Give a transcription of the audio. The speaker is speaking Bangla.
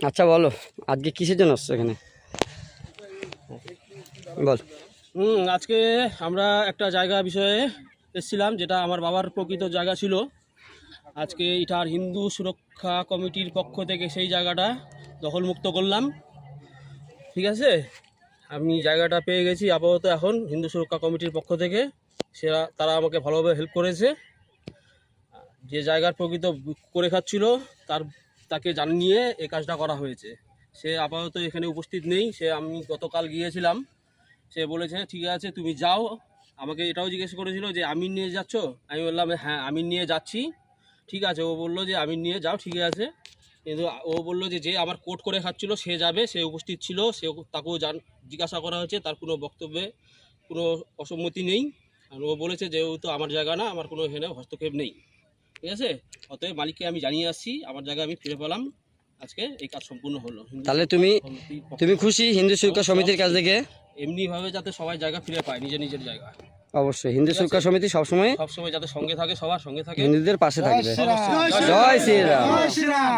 আচ্ছা বলো, আজকে কিসের জন্য আসছো এখানে বল। আজকে আমরা একটা জায়গা বিষয়ে এসেছিলাম, যেটা আমার বাবার প্রকৃত জায়গা ছিল। আজকে এটার হিন্দু সুরক্ষা কমিটির পক্ষ থেকে সেই জায়গাটা দখলমুক্ত করলাম। ঠিক আছে, আমি জায়গাটা পেয়ে গেছি আপাতত এখন হিন্দু সুরক্ষা কমিটির পক্ষ থেকে। তারা আমাকে ভালোভাবে হেল্প করেছে। যে জায়গার প্রকৃত করে খাচ্ছিল তাকে জানিয়ে এই কাজটা করা হয়েছে। সে আপাতত এখানে উপস্থিত নেই। আমি গতকাল গিয়েছিলাম, সে বলেছে ঠিক আছে তুমি যাও। আমাকে এটাও জিজ্ঞেস করেছিল যে আমিন নিয়ে যাচ্ছ, আমি বললাম হ্যাঁ আমিন নিয়ে যাচ্ছি। ঠিক আছে, ও বললো যে আমিন নিয়ে যাও, ঠিক আছে। কিন্তু ও বললো যে আমার কোর্ট করে খাচ্ছিল সে যাবে, সে উপস্থিত ছিল, তাকেও জিজ্ঞাসা করা হয়েছে, তার কোনো বক্তব্যে কোনো অসম্মতি নেই। আর ও বলেছে যেহেতু আমার জায়গা না, আমার কোনো এখানে হস্তক্ষেপ নেই। ঠিক আছে, অতএব মালিককে আমি জানিয়ে আসছি, আমার জায়গায় আমি ফিরে পেলাম। আজকে এই কাজ সম্পূর্ণ হলো। তাহলে তুমি খুশি হিন্দু সুরক্ষা সমিতির কাছ থেকে? এমনিভাবে যাতে সবাই জায়গা ফিরে পায়, নিজের নিজের জায়গা। অবশ্যই হিন্দু সুরক্ষা সমিতি সবসময় যাতে সঙ্গে থাকে, সবার সঙ্গে থাকে, হিন্দুদের পাশে থাকবে। জয় শ্রীরাম।